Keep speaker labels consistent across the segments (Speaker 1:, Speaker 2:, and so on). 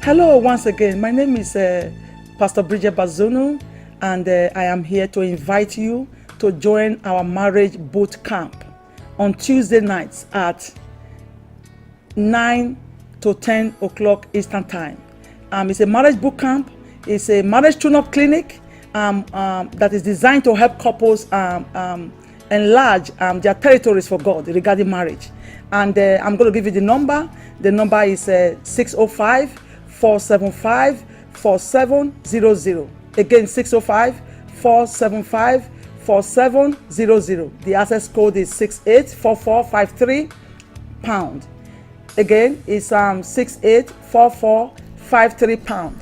Speaker 1: Hello once again. My name is Pastor Bridget Bazunu, and I am here to invite you to join our marriage boot camp on Tuesday nights at 9 to 10 o'clock Eastern Time. It's a marriage boot camp. It's a marriage tune-up clinic that is designed to help couples enlarge their territories for God regarding marriage. And I'm going to give you the number. The number is 605-475-4700. Again, 605-475-4700. The access code is 684453 pound. Again, it's 684453 pound.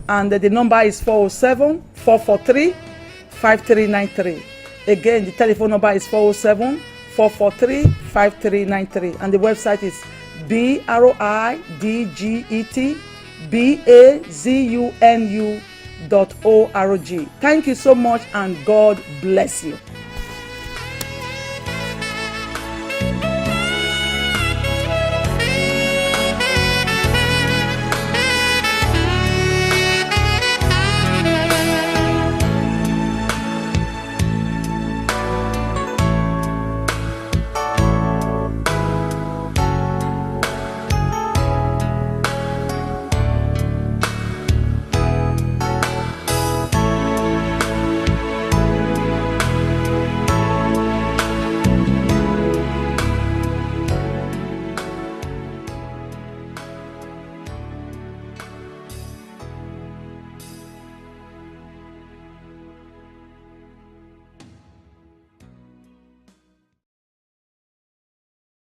Speaker 1: And the number is 407-443-5393. Again, the telephone number is 407-443-5393. And the website is BROIDGETBAZUNU.org. Thank you so much, and God bless you.